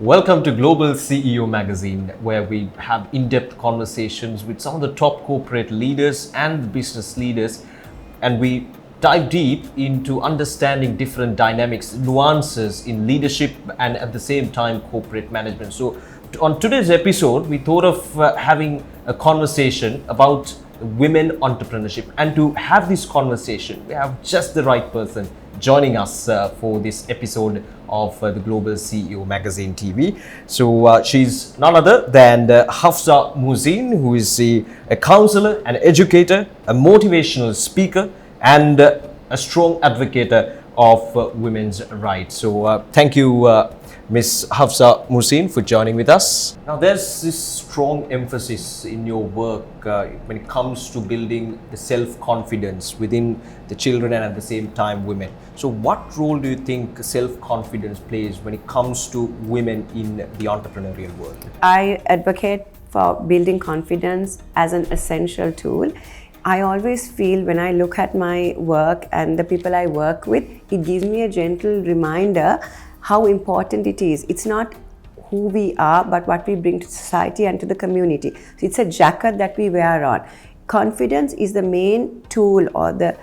Welcome to Global CEO Magazine, where we have in-depth conversations with some of the top corporate leaders and business leaders, and we dive deep into understanding different dynamics, nuances in leadership and at the same time corporate management. So on today's episode, we thought of having a conversation about women entrepreneurship, and to have this conversation, we have just the right person joining us for this episode of the Global CEO Magazine TV. So she's none other than Hafsah Muhseen, who is a counsellor, an educator, a motivational speaker, and a strong advocate of women's rights. So thank you, Ms Hafsah Muhseen, for joining with us. Now, there's this strong emphasis in your work when it comes to building the self-confidence within the children and at the same time women. So what role do you think self-confidence plays when it comes to women in the entrepreneurial world? I advocate for building confidence as an essential tool. I always feel when I look at my work and the people I work with, it gives me a gentle reminder how important it is. It's not who we are, but what we bring to society and to the community. So it's a jacket that we wear on. Confidence is the main tool or the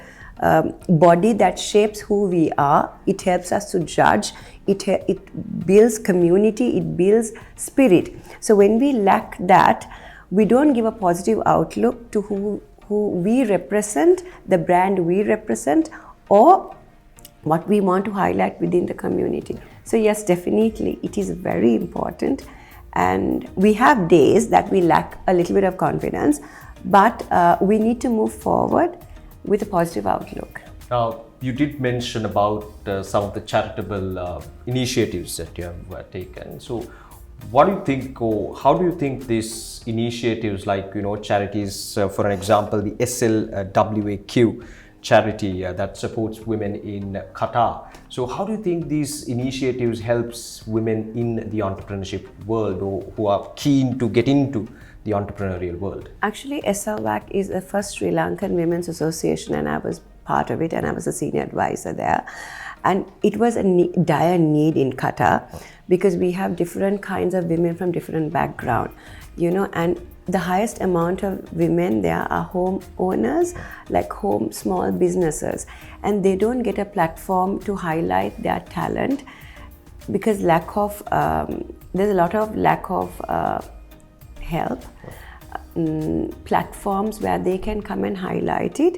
body that shapes who we are. It helps us to judge. It builds community. It builds spirit. So when we lack that, we don't give a positive outlook to who we represent, the brand we represent, or what we want to highlight within the community. So yes, definitely, it is very important. And we have days that we lack a little bit of confidence, but we need to move forward with a positive outlook. Now, you did mention about some of the charitable initiatives that you have taken. So what do you think, or how do you think these initiatives like, charities, for an example, the SLWAQ charity that supports women in Qatar. So how do you think these initiatives helps women in the entrepreneurship world, or who are keen to get into the entrepreneurial world? Actually, SLWAQ is the first Sri Lankan Women's Association, and I was part of it, and I was a senior advisor there. And it was a dire need in Qatar, because we have different kinds of women from different backgrounds, and the highest amount of women there are home owners, like home small businesses, and they don't get a platform to highlight their talent because there's a lot of lack of help, platforms where they can come and highlight it,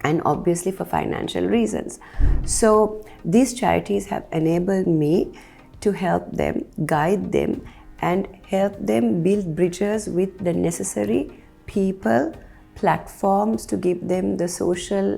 and obviously for financial reasons. So these charities have enabled me to help them, guide them, and help them build bridges with the necessary people, platforms to give them the social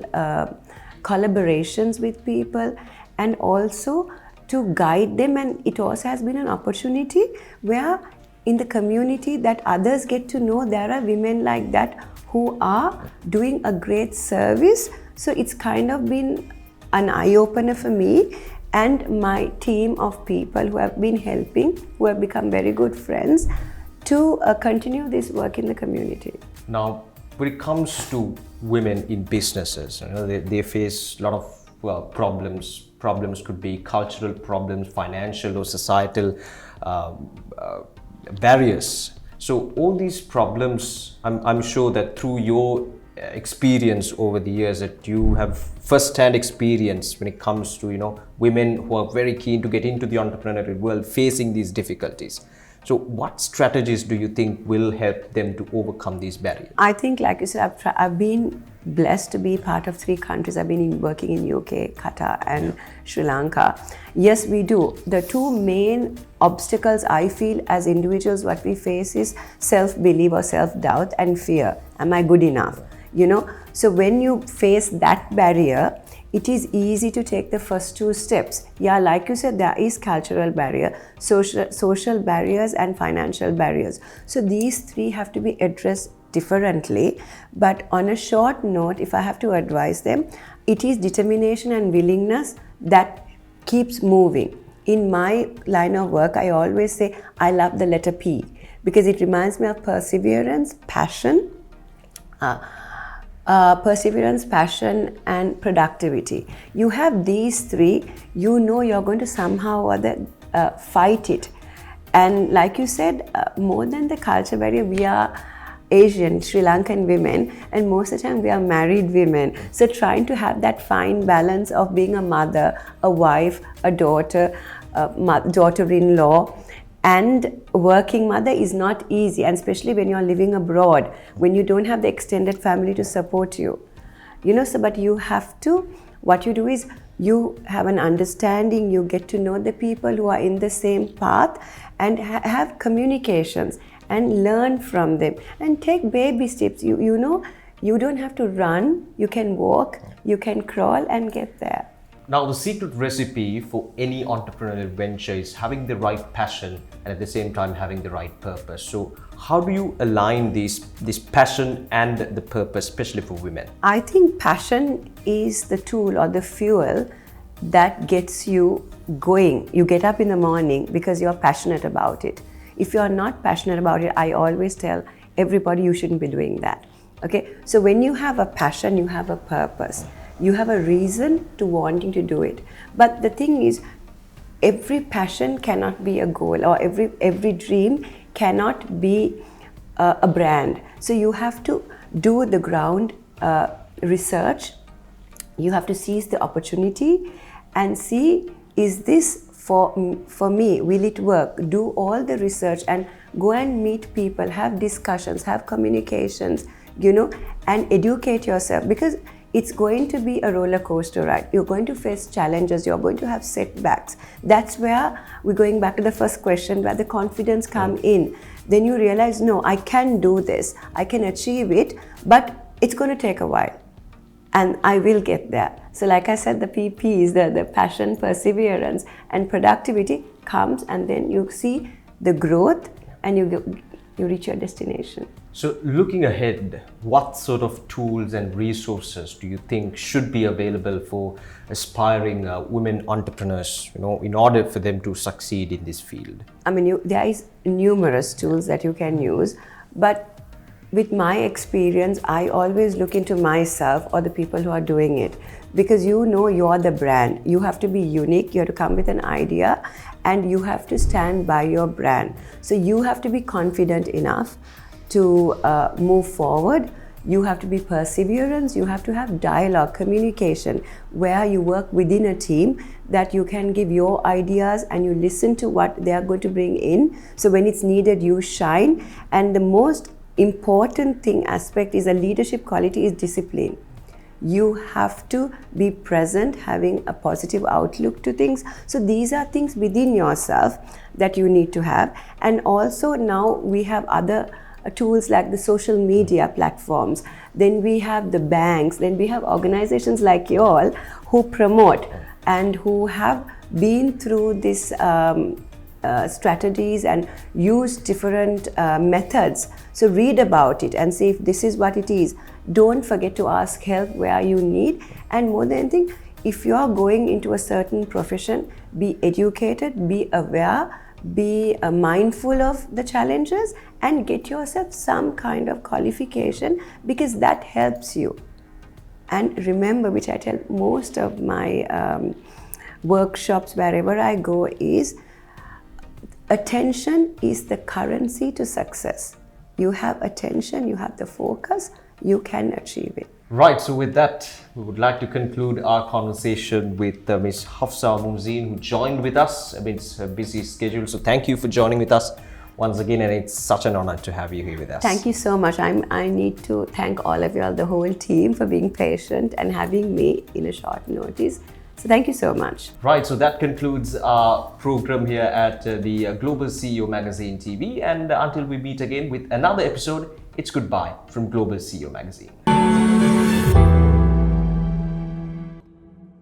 collaborations with people, and also to guide them. And it also has been an opportunity where in the community that others get to know there are women like that who are doing a great service. So it's kind of been an eye-opener for me and my team of people who have been helping, who have become very good friends, to continue this work in the community. Now, when it comes to women in businesses, they face a lot of problems. Problems could be cultural problems, financial or societal barriers. So all these problems, I'm sure that through your experience over the years, that you have first-hand experience when it comes to women who are very keen to get into the entrepreneurial world facing these difficulties. So what strategies do you think will help them to overcome these barriers? I think, like you said, I've been blessed to be part of 3 countries. I've been working in UK, Qatar and Sri Lanka. Yes, we do. The 2 main obstacles I feel as individuals what we face is self-belief or self-doubt and fear. Am I good enough? So when you face that barrier, it is easy to take the first 2 steps. Yeah, like you said, there is cultural barrier, social barriers and financial barriers. So these 3 have to be addressed differently. But on a short note, if I have to advise them, it is determination and willingness that keeps moving. In my line of work, I always say I love the letter P because it reminds me of perseverance, passion, and productivity. You have these 3, you're going to somehow or other fight it. And like you said, more than the culture barrier, we are Asian, Sri Lankan women, and most of the time we are married women. So trying to have that fine balance of being a mother, a wife, a daughter, daughter-in-law, and working mother is not easy, and especially when you're living abroad, when you don't have the extended family to support you. So but you have to, what you do is you have an understanding, you get to know the people who are in the same path, and have communications and learn from them and take baby steps. You don't have to run, you can walk, you can crawl and get there. Now, the secret recipe for any entrepreneurial venture is having the right passion and at the same time having the right purpose. So how do you align this passion and the purpose, especially for women? I think passion is the tool or the fuel that gets you going. You get up in the morning because you're passionate about it. If you're not passionate about it, I always tell everybody you shouldn't be doing that. Okay, so when you have a passion, you have a purpose. You have a reason to wanting to do it. But the thing is, every passion cannot be a goal, or every dream cannot be a brand. So you have to do the ground research. You have to seize the opportunity and see, is this for me? Will it work? Do all the research and go and meet people, have discussions, have communications, and educate yourself, because it's going to be a roller coaster ride. You're going to face challenges, you're going to have setbacks. That's where we're going back to the first question, where the confidence come in. Then you realize, no, I can do this, I can achieve it, but it's going to take a while and I will get there. So like I said, the PPs, the passion, perseverance and productivity comes, and then you see the growth and you reach your destination. So looking ahead, what sort of tools and resources do you think should be available for aspiring women entrepreneurs, in order for them to succeed in this field? I mean, there is numerous tools that you can use, but with my experience, I always look into myself or the people who are doing it, because you're the brand. You have to be unique, you have to come with an idea, and you have to stand by your brand. So you have to be confident enough to move forward. You have to be perseverance, you have to have dialogue, communication, where you work within a team, that you can give your ideas and you listen to what they are going to bring in. So when it's needed, you shine. And the most important aspect is a leadership quality is discipline. You have to be present, having a positive outlook to things. So these are things within yourself that you need to have. And also now we have other tools like the social media platforms, then we have the banks, then we have organizations like you all who promote and who have been through this strategies and use different methods. So read about it and see if this is what it is. Don't forget to ask help where you need, and more than anything, if you are going into a certain profession, be educated, be aware, be mindful of the challenges, and get yourself some kind of qualification, because that helps you. And remember, which I tell most of my workshops wherever I go, is attention is the currency to success. You have attention, you have the focus, you can achieve it. Right, so with that, we would like to conclude our conversation with Ms Hafsah Muhseen, who joined with us amidst her busy schedule. So thank you for joining with us once again, and it's such an honor to have you here with us. Thank you so much. I need to thank all of you all, the whole team, for being patient and having me in a short notice. So thank you so much. Right, so that concludes our program here at the Global CEO Magazine TV. And until we meet again with another episode, it's goodbye from Global CEO Magazine.